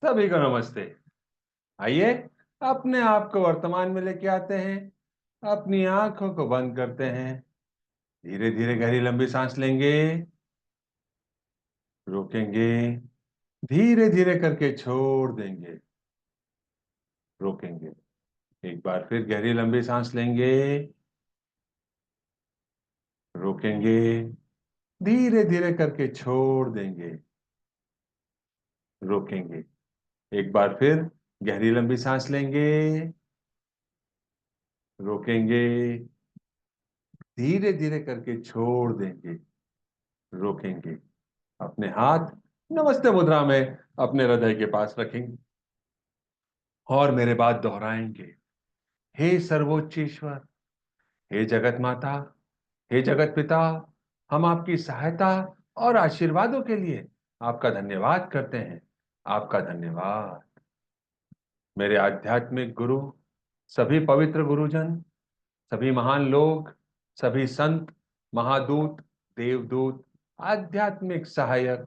सभी को नमस्ते। आइए अपने आप को वर्तमान में लेके आते हैं। अपनी आंखों को बंद करते हैं। धीरे धीरे गहरी लंबी सांस लेंगे। रोकेंगे। धीरे धीरे करके छोड़ देंगे। रोकेंगे। एक बार फिर गहरी लंबी सांस लेंगे। रोकेंगे। धीरे धीरे करके छोड़ देंगे। रोकेंगे। एक बार फिर गहरी लंबी सांस लेंगे। रोकेंगे। धीरे धीरे करके छोड़ देंगे। रोकेंगे। अपने हाथ नमस्ते मुद्रा में अपने हृदय के पास रखेंगे और मेरे बाद दोहराएंगे। हे सर्वोच्च ईश्वर, हे जगत माता, हे जगत पिता, हम आपकी सहायता और आशीर्वादों के लिए आपका धन्यवाद करते हैं। आपका धन्यवाद। मेरे आध्यात्मिक गुरु, सभी पवित्र गुरुजन, सभी महान लोग, सभी संत, महादूत, देवदूत, आध्यात्मिक सहायक,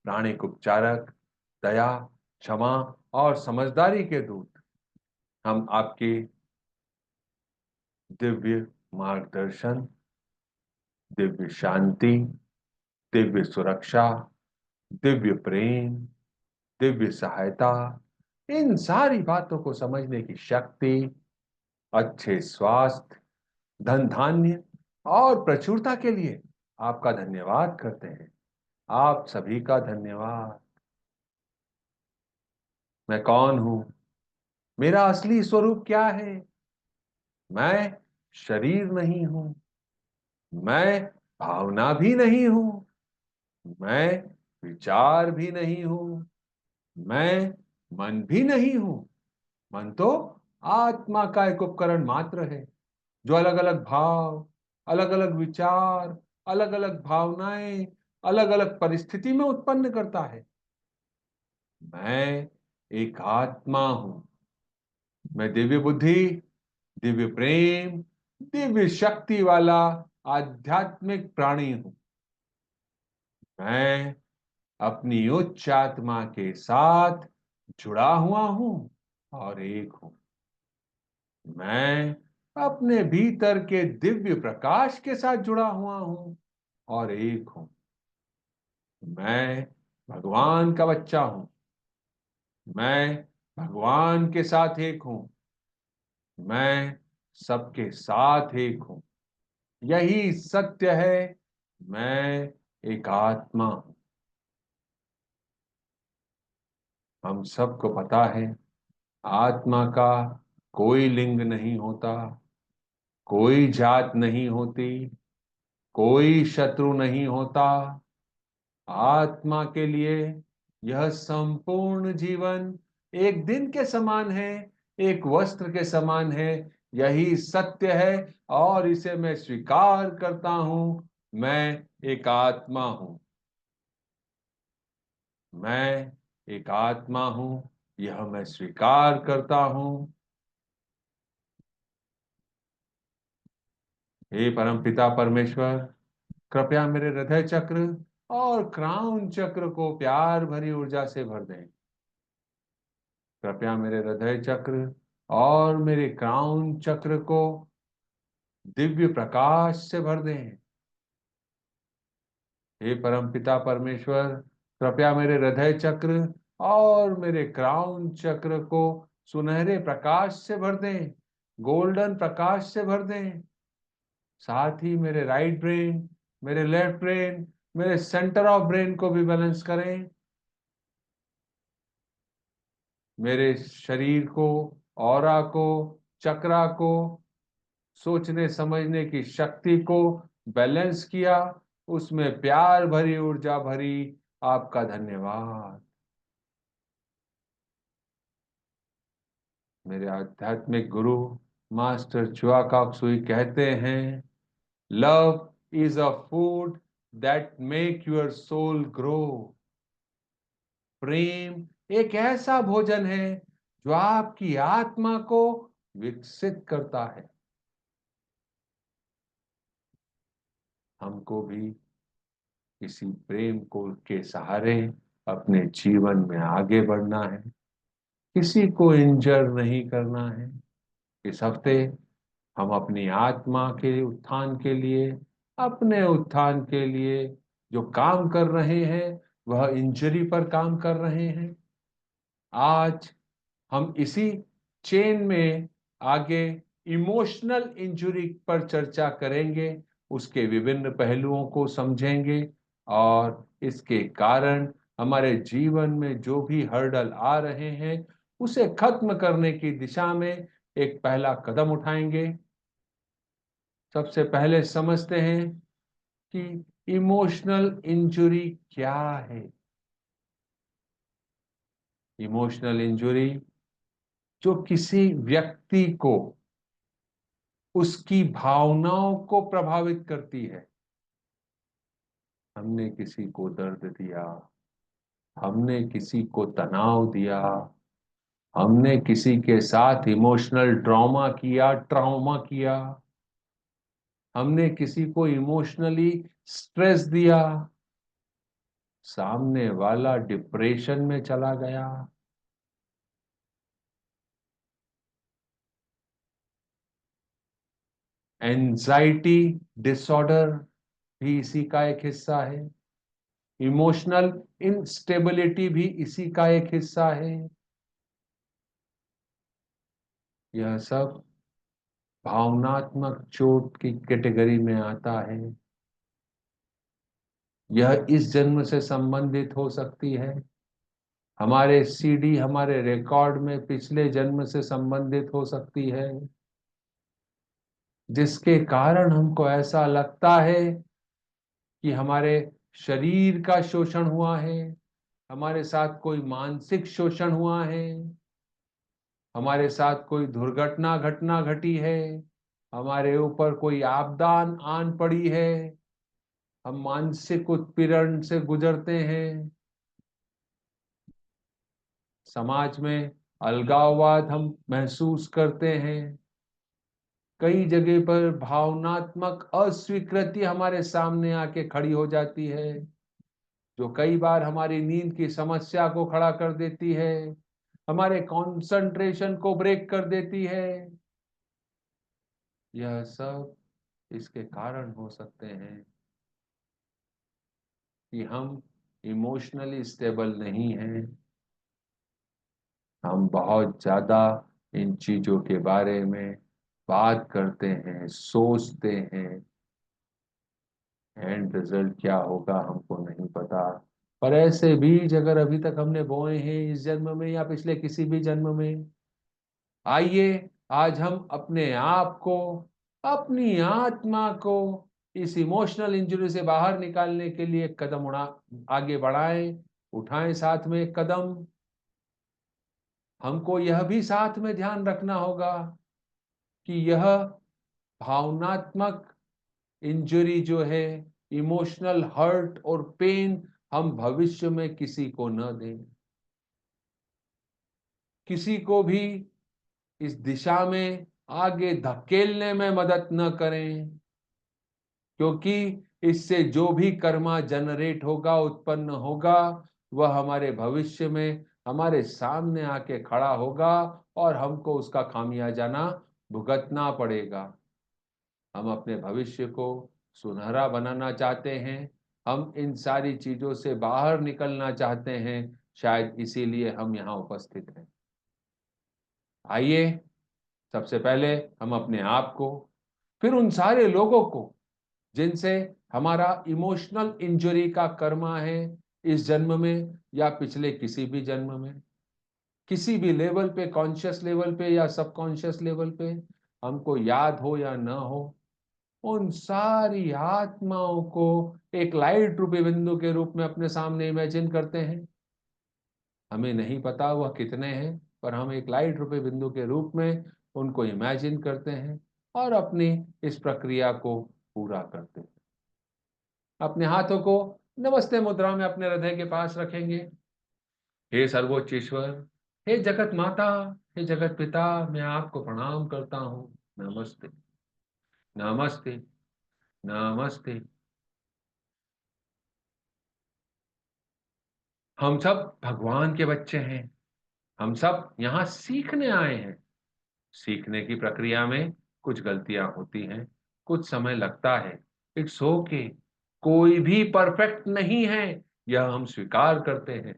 प्राणिक उपचारक, दया, क्षमा और समझदारी के दूत, हम आपके दिव्य मार्गदर्शन, दिव्य शांति, दिव्य सुरक्षा, दिव्य प्रेम, दिव्य सहायता, इन सारी बातों को समझने की शक्ति, अच्छे स्वास्थ्य, धन धान्य और प्रचुरता के लिए आपका धन्यवाद करते हैं। आप सभी का धन्यवाद। मैं कौन हूं? मेरा असली स्वरूप क्या है? मैं शरीर नहीं हूं। मैं भावना भी नहीं हूं। मैं विचार भी नहीं हूं। मैं मन भी नहीं हूं। मन तो आत्मा का एक उपकरण मात्र है, जो अलग अलग भाव, अलग अलग विचार, अलग अलग भावनाएं, अलग अलग परिस्थिति में उत्पन्न करता है। मैं एक आत्मा हूं। मैं दिव्य बुद्धि, दिव्य प्रेम, दिव्य शक्ति वाला आध्यात्मिक प्राणी हूं। मैं अपनी उच्च आत्मा के साथ जुड़ा हुआ हूं और एक हूं। मैं अपने भीतर के दिव्य प्रकाश के साथ जुड़ा हुआ हूं और एक हूं। मैं भगवान का बच्चा हूं। मैं भगवान के साथ एक हूं। मैं सबके साथ एक हूं। यही सत्य है। मैं एक आत्मा हूं। हम सबको पता है, आत्मा का कोई लिंग नहीं होता, कोई जात नहीं होती, कोई शत्रु नहीं होता। आत्मा के लिए यह संपूर्ण जीवन एक दिन के समान है, एक वस्त्र के समान है। यही सत्य है और इसे मैं स्वीकार करता हूं। मैं एक आत्मा हूं। मैं एक आत्मा हूं। यह मैं स्वीकार करता हूं। हे परमपिता परमेश्वर, कृपया मेरे हृदय चक्र और क्राउन चक्र को प्यार भरी ऊर्जा से भर दें। कृपया मेरे हृदय चक्र और मेरे क्राउन चक्र को दिव्य प्रकाश से भर दें। हे परमपिता परमेश्वर, कृपया मेरे हृदय चक्र और मेरे क्राउन चक्र को सुनहरे प्रकाश से भर दें, गोल्डन प्रकाश से भर दें। साथ ही मेरे राइट ब्रेन, मेरे लेफ्ट ब्रेन, मेरे सेंटर ऑफ ब्रेन को भी बैलेंस करें। मेरे शरीर को, ऑरा को, चक्रा को, सोचने समझने की शक्ति को बैलेंस किया, उसमें प्यार भरी ऊर्जा भरी। आपका धन्यवाद। मेरे आध्यात्मिक गुरु मास्टर चुआ काकसुई कहते हैं, love is a food that make your soul grow. प्रेम एक ऐसा भोजन है जो आपकी आत्मा को विकसित करता है। हमको भी इसी प्रेम को के सहारे अपने जीवन में आगे बढ़ना है। किसी को इंजर नहीं करना है। इस हफ्ते हम अपनी आत्मा के उत्थान के लिए, अपने उत्थान के लिए जो काम कर रहे हैं वह इंजरी पर काम कर रहे हैं। आज हम इसी चेन में आगे इमोशनल इंजरी पर चर्चा करेंगे, उसके विभिन्न पहलुओं को समझेंगे और इसके कारण हमारे जीवन में जो भी हर्डल आ रहे हैं उसे खत्म करने की दिशा में एक पहला कदम उठाएंगे। सबसे पहले समझते हैं कि इमोशनल इंजरी क्या है। इमोशनल इंजरी जो किसी व्यक्ति को उसकी भावनाओं को प्रभावित करती है। हमने किसी को दर्द दिया, हमने किसी को तनाव दिया, हमने किसी के साथ इमोशनल ट्रॉमा किया, हमने किसी को इमोशनली स्ट्रेस दिया, सामने वाला डिप्रेशन में चला गया। एंजाइटी डिसऑर्डर भी इसी का एक हिस्सा है। इमोशनल इंस्टेबिलिटी भी इसी का एक हिस्सा है। यह सब भावनात्मक चोट की कैटेगरी में आता है। यह इस जन्म से संबंधित हो सकती है, हमारे सीडी, हमारे रिकॉर्ड में पिछले जन्म से संबंधित हो सकती है, जिसके कारण हमको ऐसा लगता है कि हमारे शरीर का शोषण हुआ है, हमारे साथ कोई मानसिक शोषण हुआ है, हमारे साथ कोई दुर्घटना घटना घटी है, हमारे ऊपर कोई आपदा आन पड़ी है, हम मानसिक उत्पीड़न से गुजरते हैं, समाज में अलगाववाद हम महसूस करते हैं, कई जगह पर भावनात्मक अस्वीकृति हमारे सामने आके खड़ी हो जाती है, जो कई बार हमारी नींद की समस्या को खड़ा कर देती है, हमारे कंसंट्रेशन को ब्रेक कर देती है। यह सब इसके कारण हो सकते हैं कि हम इमोशनली स्टेबल नहीं हैं। हम बहुत ज्यादा इन चीजों के बारे में बात करते हैं, सोचते हैं, एंड रिजल्ट क्या होगा हमको नहीं पता। पर ऐसे बीज अगर अभी तक हमने बोए हैं इस जन्म में या पिछले किसी भी जन्म में, आइए आज हम अपने आप को, अपनी आत्मा को इस इमोशनल इंजरी से बाहर निकालने के लिए एक कदम आगे बढ़ाएं, उठाएं साथ में एक कदम। हमको यह भी साथ में ध्यान रखना होगा कि यह भावनात्मक इंजरी जो है, इमोशनल हर्ट और पेन, हम भविष्य में किसी को न दें, किसी को भी इस दिशा में आगे धकेलने में मदद न करें, क्योंकि इससे जो भी कर्मा जनरेट होगा, उत्पन्न होगा, वह हमारे भविष्य में हमारे सामने आके खड़ा होगा और हमको उसका खामियाजाना भुगतना पड़ेगा। हम अपने भविष्य को सुनहरा बनाना चाहते हैं, हम इन सारी चीजों से बाहर निकलना चाहते हैं, शायद इसीलिए हम यहाँ उपस्थित हैं। आइए सबसे पहले हम अपने आप को, फिर उन सारे लोगों को जिनसे हमारा इमोशनल इंजरी का कर्मा है, इस जन्म में या पिछले किसी भी जन्म में, किसी भी लेवल पे, कॉन्शियस लेवल पे या सबकॉन्शियस लेवल पे, हमको याद हो या ना हो, उन सारी आत्माओं को एक लाइट रूपी बिंदु के रूप में अपने सामने इमेजिन करते हैं। हमें नहीं पता वह कितने हैं, पर हम एक लाइट रूपी बिंदु के रूप में उनको इमेजिन करते हैं और अपनी इस प्रक्रिया को पूरा करते हैं। अपने हाथों को नमस्ते मुद्रा में अपने हृदय के पास रखेंगे। हे सर्वोच्च ईश्वर, हे जगत माता, हे जगत पिता, मैं आपको प्रणाम करता हूँ। नमस्ते, नमस्ते, नमस्ते। हम सब भगवान के बच्चे हैं। हम सब यहाँ सीखने आए हैं। सीखने की प्रक्रिया में कुछ गलतियां होती हैं, कुछ समय लगता है। It's okay. कोई भी परफेक्ट नहीं है, यह हम स्वीकार करते हैं।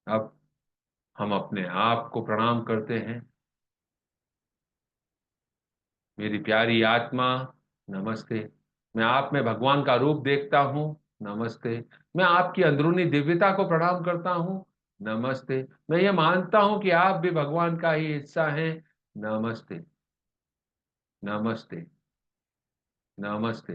अब हम अपने आप को प्रणाम करते हैं। मेरी प्यारी आत्मा, नमस्ते। मैं आप में भगवान का रूप देखता हूँ। नमस्ते। मैं आपकी अंदरूनी दिव्यता को प्रणाम करता हूँ। नमस्ते। मैं ये मानता हूँ कि आप भी भगवान का ही हिस्सा हैं। नमस्ते। नमस्ते। नमस्ते।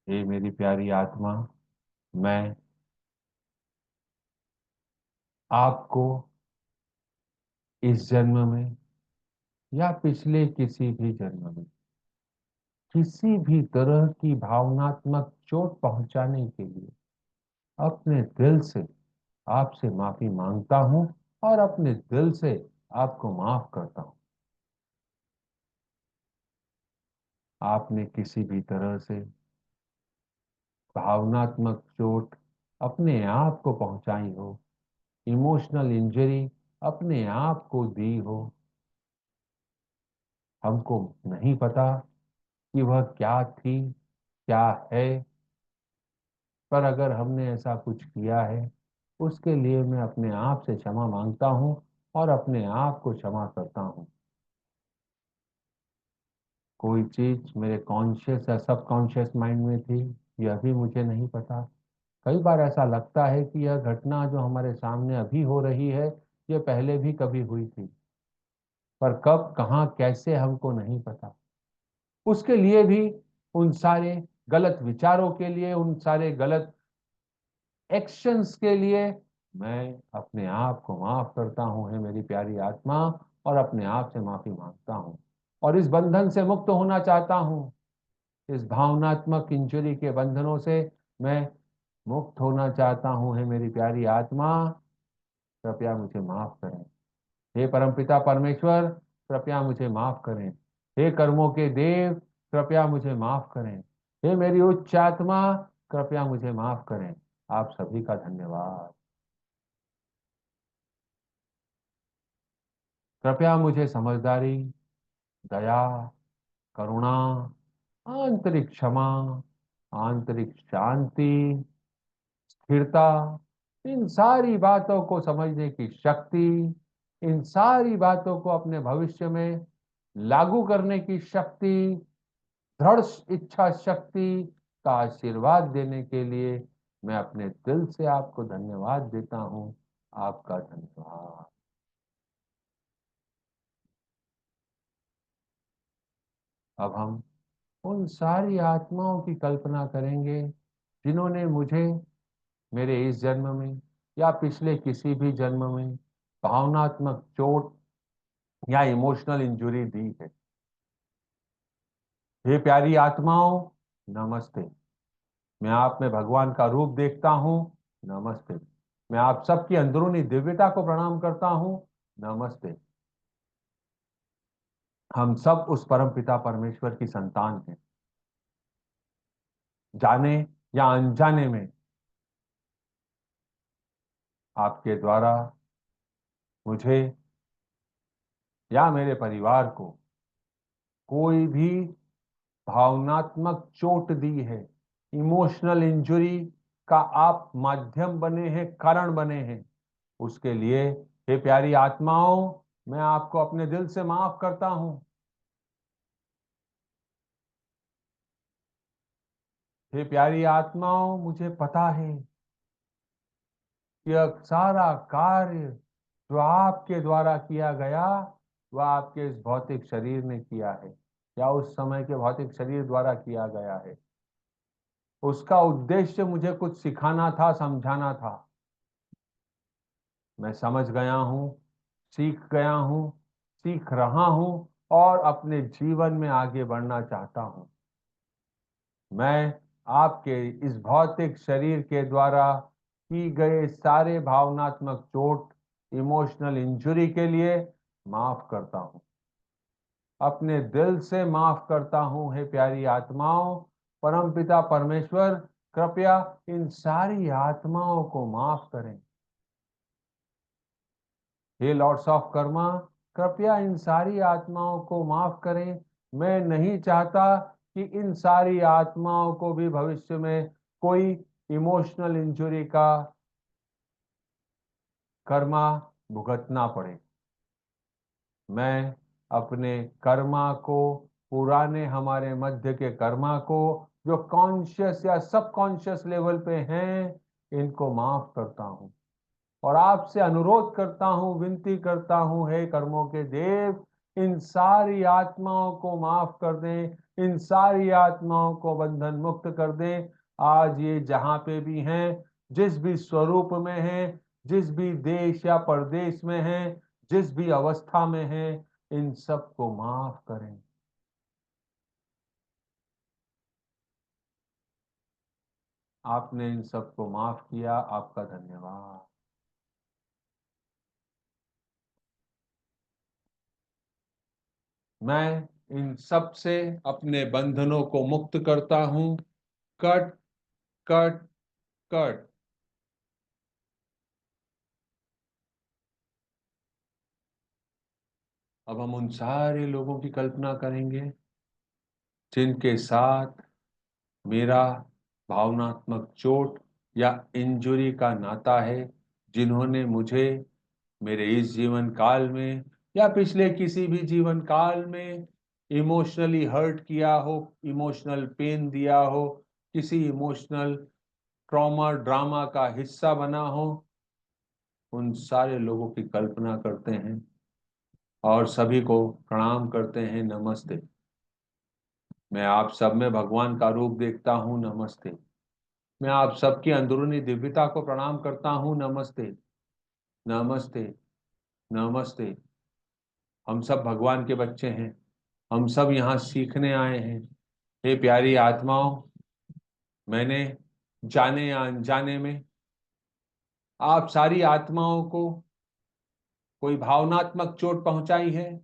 हे मेरी प्यारी आत्मा, मैं आपको इस जन्म में या पिछले किसी भी जन्म में किसी भी तरह की भावनात्मक चोट पहुंचाने के लिए अपने दिल से आपसे माफी मांगता हूं और अपने दिल से आपको माफ करता हूं। आपने किसी भी तरह से भावनात्मक चोट अपने आप को पहुंचाई हो, इमोशनल इंजरी अपने आप को दी हो, हमको नहीं पता कि वह क्या थी, क्या है, पर अगर हमने ऐसा कुछ किया है उसके लिए मैं अपने आप से क्षमा मांगता हूं और अपने आप को क्षमा करता हूं। कोई चीज मेरे कॉन्शियस या सबकॉन्शियस माइंड में थी, यह भी मुझे नहीं पता। कई बार ऐसा लगता है कि यह घटना जो हमारे सामने अभी हो रही है, यह पहले भी कभी हुई थी, पर कब, कहाँ, कैसे हमको नहीं पता। उसके लिए भी, उन सारे गलत विचारों के लिए, उन सारे गलत एक्शंस के लिए मैं अपने आप को माफ करता हूं, है मेरी प्यारी आत्मा, और अपने आप से माफी मांगता हूं और इस बंधन से मुक्त होना चाहता हूं। इस भावनात्मक इंजुरी के बंधनों से मैं मुक्त होना चाहता हूं, है मेरी प्यारी आत्मा। कृपया मुझे माफ करें। हे परमपिता परमेश्वर, कृपया मुझे माफ करें। हे कर्मों के देव, कृपया मुझे माफ करें। हे मेरी उच्च आत्मा, कृपया मुझे माफ करें। आप सभी का धन्यवाद। कृपया मुझे समझदारी, दया, करुणा, आंतरिक क्षमा, आंतरिक शांति, स्थिरता, इन सारी बातों को समझने की शक्ति, इन सारी बातों को अपने भविष्य में लागू करने की शक्ति, दृढ़ इच्छा शक्ति का आशीर्वाद देने के लिए मैं अपने दिल से आपको धन्यवाद देता हूं। आपका धन्यवाद। अब हम उन सारी आत्माओं की कल्पना करेंगे जिन्होंने मुझे मेरे इस जन्म में या पिछले किसी भी जन्म में भावनात्मक चोट या इमोशनल इंजुरी दी है। हे प्यारी आत्माओं, नमस्ते। मैं आप में भगवान का रूप देखता हूँ। नमस्ते। मैं आप सबकी अंदरूनी दिव्यता को प्रणाम करता हूँ। नमस्ते। हम सब उस परम पिता परमेश्वर की संतान हैं। जाने या अनजाने में आपके द्वारा मुझे या मेरे परिवार को कोई भी भावनात्मक चोट दी है, इमोशनल इंजुरी का आप माध्यम बने हैं, कारण बने हैं, उसके लिए हे प्यारी आत्माओं, मैं आपको अपने दिल से माफ करता हूं। हे प्यारी आत्माओं, मुझे पता है कि यह सारा कार्य जो आपके द्वारा किया गया, वह आपके इस भौतिक शरीर ने किया है या उस समय के भौतिक शरीर द्वारा किया गया है। उसका उद्देश्य मुझे कुछ सिखाना था, समझाना था। मैं समझ गया हूं, सीख गया हूं, सीख रहा हूं और अपने जीवन में आगे बढ़ना चाहता हूं। मैं आपके इस भौतिक शरीर के द्वारा की गए सारे भावनात्मक चोट, इमोशनल इंजुरी के लिए माफ करता हूं, अपने दिल से माफ करता हूं। हे प्यारी आत्माओं, परमपिता परमेश्वर कृपया इन सारी आत्माओं को माफ करें। हे लॉर्ड्स ऑफ कर्मा, कृपया इन सारी आत्माओं को माफ करें। मैं नहीं चाहता कि इन सारी आत्माओं को भी भविष्य में कोई इमोशनल इंजुरी का कर्मा भुगतना पड़े। मैं अपने कर्मा को, पुराने हमारे मध्य के कर्मा को, जो कॉन्शियस या सबकॉन्शियस लेवल पे हैं, इनको माफ करता हूं और आपसे अनुरोध करता हूं, विनती करता हूं, हे कर्मों के देव, इन सारी आत्माओं को माफ कर दें, इन सारी आत्माओं को बंधन मुक्त कर दें। आज ये जहां पे भी हैं, जिस भी स्वरूप में हैं, जिस भी देश या परदेश में हैं, जिस भी अवस्था में हैं, इन सबको माफ करें। आपने इन सबको माफ किया, आपका धन्यवाद। मैं इन सब से अपने बंधनों को मुक्त करता हूं। Cut cut cut. अब हम उन सारे लोगों की कल्पना करेंगे जिनके साथ मेरा भावनात्मक चोट या इंजुरी का नाता है, जिन्होंने मुझे मेरे इस जीवन काल में या पिछले किसी भी जीवन काल में इमोशनली हर्ट किया हो, इमोशनल पेन दिया हो, किसी इमोशनल ट्रॉमा ड्रामा का हिस्सा बना हो। उन सारे लोगों की कल्पना करते हैं और सभी को प्रणाम करते हैं। नमस्ते। मैं आप सब में भगवान का रूप देखता हूँ। नमस्ते। मैं आप सबकी अंदरूनी दिव्यता को प्रणाम करता हूँ। नमस्ते। नमस्ते। नमस्ते। हम सब भगवान के बच्चे हैं। हम सब यहाँ सीखने आए हैं। हे प्यारी आत्माओं, मैंने जाने या अनजाने में आप सारी आत्माओं को कोई भावनात्मक चोट पहुंचाई है,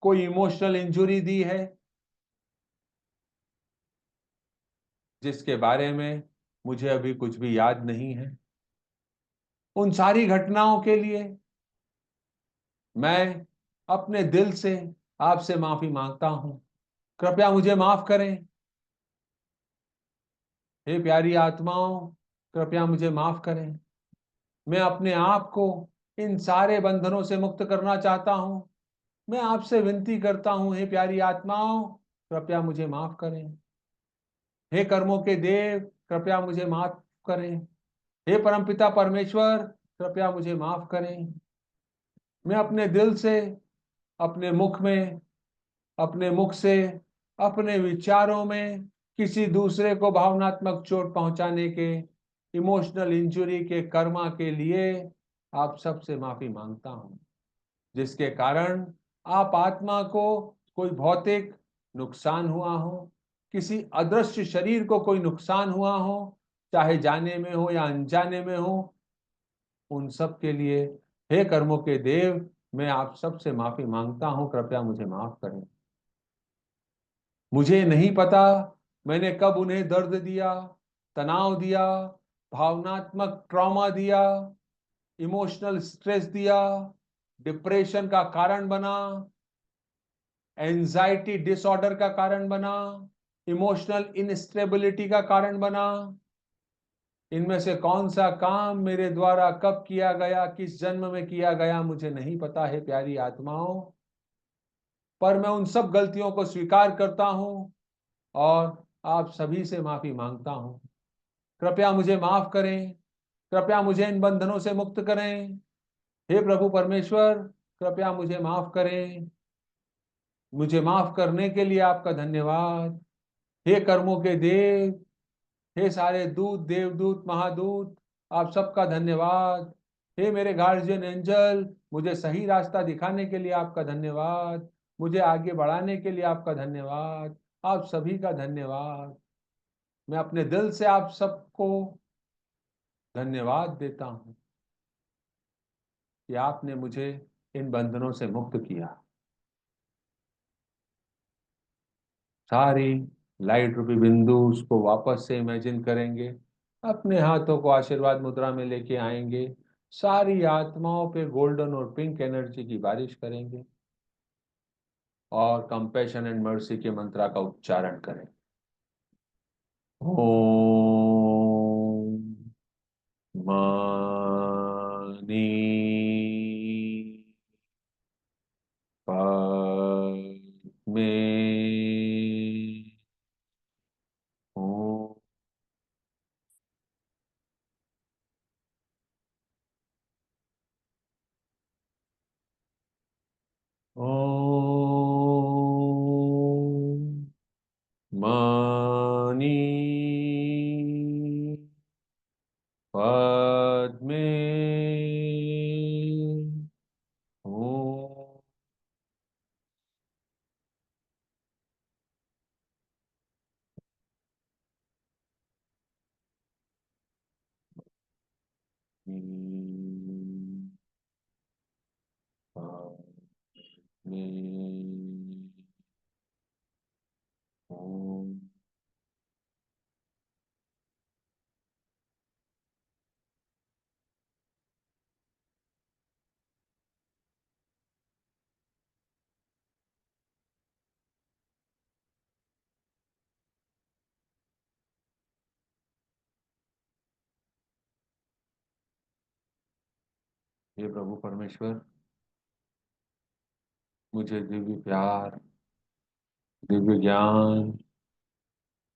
कोई इमोशनल इंजुरी दी है, जिसके बारे में मुझे अभी कुछ भी याद नहीं है। उन सारी घटनाओं के लिए मैं अपने दिल से आपसे माफी मांगता हूं। कृपया मुझे माफ करें। हे प्यारी आत्माओं, कृपया मुझे माफ करें। मैं अपने आप को इन सारे बंधनों से मुक्त करना चाहता हूं। मैं आपसे विनती करता हूं, हे प्यारी आत्माओं, कृपया मुझे माफ करें। हे कर्मों के देव, कृपया मुझे माफ करें। हे परमपिता परमेश्वर, कृपया मुझे माफ करें। मैं अपने दिल से, अपने मुख में, अपने मुख से, अपने विचारों में किसी दूसरे को भावनात्मक चोट पहुंचाने के, इमोशनल इंजुरी के कर्मा के लिए आप सबसे माफी मांगता हूं, जिसके कारण आप आत्मा को कोई भौतिक नुकसान हुआ हो, किसी अदृश्य शरीर को कोई नुकसान हुआ हो, चाहे जाने में हो या अनजाने में हो। उन सब के लिए हे कर्मों के देव, मैं आप सबसे माफी मांगता हूं। कृपया मुझे माफ करें। मुझे नहीं पता मैंने कब उन्हें दर्द दिया, तनाव दिया, भावनात्मक ट्रॉमा दिया, इमोशनल स्ट्रेस दिया, डिप्रेशन का कारण बना, एंजाइटी डिसऑर्डर का कारण बना, इमोशनल इनस्टेबिलिटी का कारण बना। इनमें से कौन सा काम मेरे द्वारा कब किया गया, किस जन्म में किया गया, मुझे नहीं पता है प्यारी आत्माओं। पर मैं उन सब गलतियों को स्वीकार करता हूं और आप सभी से माफी मांगता हूं। कृपया मुझे माफ करें। कृपया मुझे इन बंधनों से मुक्त करें। हे प्रभु परमेश्वर, कृपया मुझे माफ करें। मुझे माफ करने के लिए आपका धन्यवाद। हे कर्मों के देव, हे सारे दूत, देवदूत, महादूत, आप सबका धन्यवाद। हे मेरे गार्जियन एंजल, मुझे सही रास्ता दिखाने के लिए आपका धन्यवाद। मुझे आगे बढ़ाने के लिए आपका धन्यवाद। आप सभी का धन्यवाद। मैं अपने दिल से आप सबको धन्यवाद देता हूं कि आपने मुझे इन बंधनों से मुक्त किया। सारी लाइट रूपी बिंदु उसको वापस से इमेजिन करेंगे, अपने हाथों को आशीर्वाद मुद्रा में लेके आएंगे, सारी आत्माओं पे गोल्डन और पिंक एनर्जी की बारिश करेंगे और कंपैशन एंड मर्सी के मंत्रा का उच्चारण करें। Om Mani padme Om Mani Padme Om Padme Om। हे प्रभु परमेश्वर, मुझे दिव्य प्यार, दिव्य ज्ञान,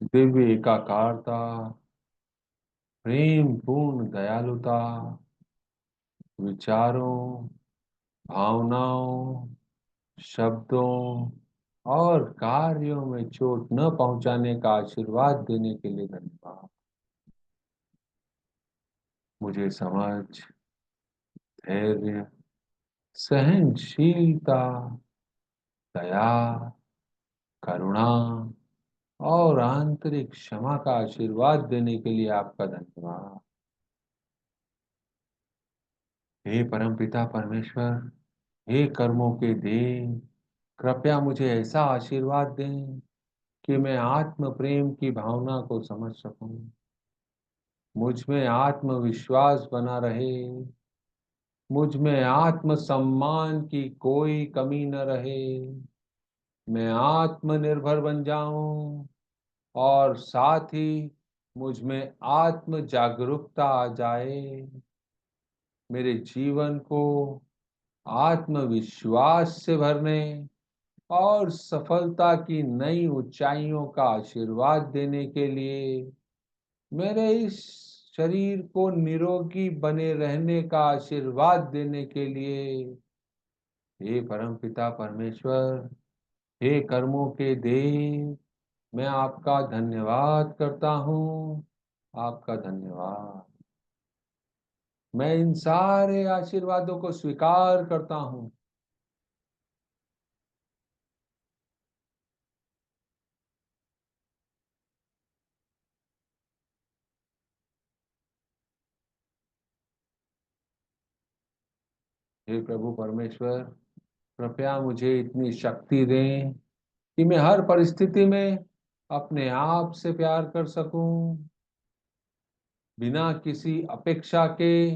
दिव्य एकाकारता, प्रेम पूर्ण दयालुता, विचारों, भावनाओं, शब्दों और कार्यों में चोट न पहुंचाने का आशीर्वाद देने के लिए धन्यवाद। मुझे समझ, धैर्य, सहनशीलता, दया, करुणा और आंतरिक क्षमा का आशीर्वाद देने के लिए आपका धन्यवाद। हे परमपिता परमेश्वर, हे कर्मों के देव, कृपया मुझे ऐसा आशीर्वाद दें कि मैं आत्म प्रेम की भावना को समझ सकूं, मुझ में आत्मविश्वास बना रहे, मुझ में आत्मसम्मान की कोई कमी न रहे, मैं आत्मनिर्भर बन जाऊं और साथ ही मुझ में आत्म जागरूकता आ जाए, मेरे जीवन को आत्मविश्वास से भरने और सफलता की नई ऊंचाइयों का आशीर्वाद देने के लिए, मेरे इस शरीर को निरोगी बने रहने का आशीर्वाद देने के लिए, हे परमपिता परमेश्वर, हे कर्मों के देव, मैं आपका धन्यवाद करता हूँ, आपका धन्यवाद। मैं इन सारे आशीर्वादों को स्वीकार करता हूँ। हे प्रभु परमेश्वर, कृपया मुझे इतनी शक्ति दें कि मैं हर परिस्थिति में अपने आप से प्यार कर सकूं, बिना किसी अपेक्षा के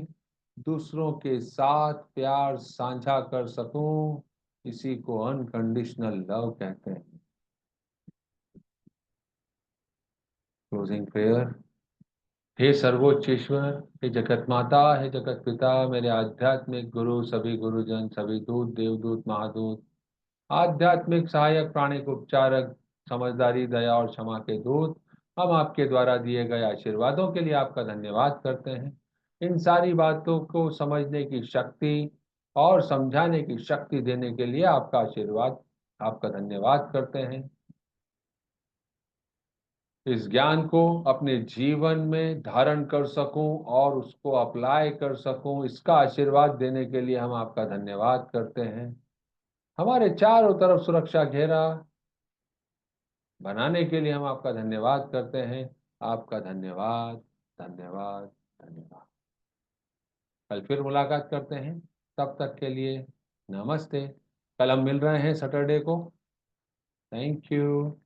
दूसरों के साथ प्यार साझा कर सकूं। इसी को अनकंडीशनल लव कहते हैं। Closing prayer. हे सर्वोच्च ईश्वर, हे जगत माता, हे जगत पिता, मेरे आध्यात्मिक गुरु, सभी गुरुजन, सभी दूत, देवदूत, महादूत, आध्यात्मिक सहायक, प्राणिक उपचारक, समझदारी, दया और क्षमा के दूत, हम आपके द्वारा दिए गए आशीर्वादों के लिए आपका धन्यवाद करते हैं। इन सारी बातों को समझने की शक्ति और समझाने की शक्ति देने के लिए आपका आशीर्वाद, आपका धन्यवाद करते हैं। इस ज्ञान को अपने जीवन में धारण कर सकूं और उसको अप्लाई कर सकूं, इसका आशीर्वाद देने के लिए हम आपका धन्यवाद करते हैं। हमारे चारों तरफ सुरक्षा घेरा बनाने के लिए हम आपका धन्यवाद करते हैं। आपका धन्यवाद, धन्यवाद, धन्यवाद। कल फिर मुलाकात करते हैं, तब तक के लिए नमस्ते। कल हम मिल रहे हैं सैटरडे को। Thank you.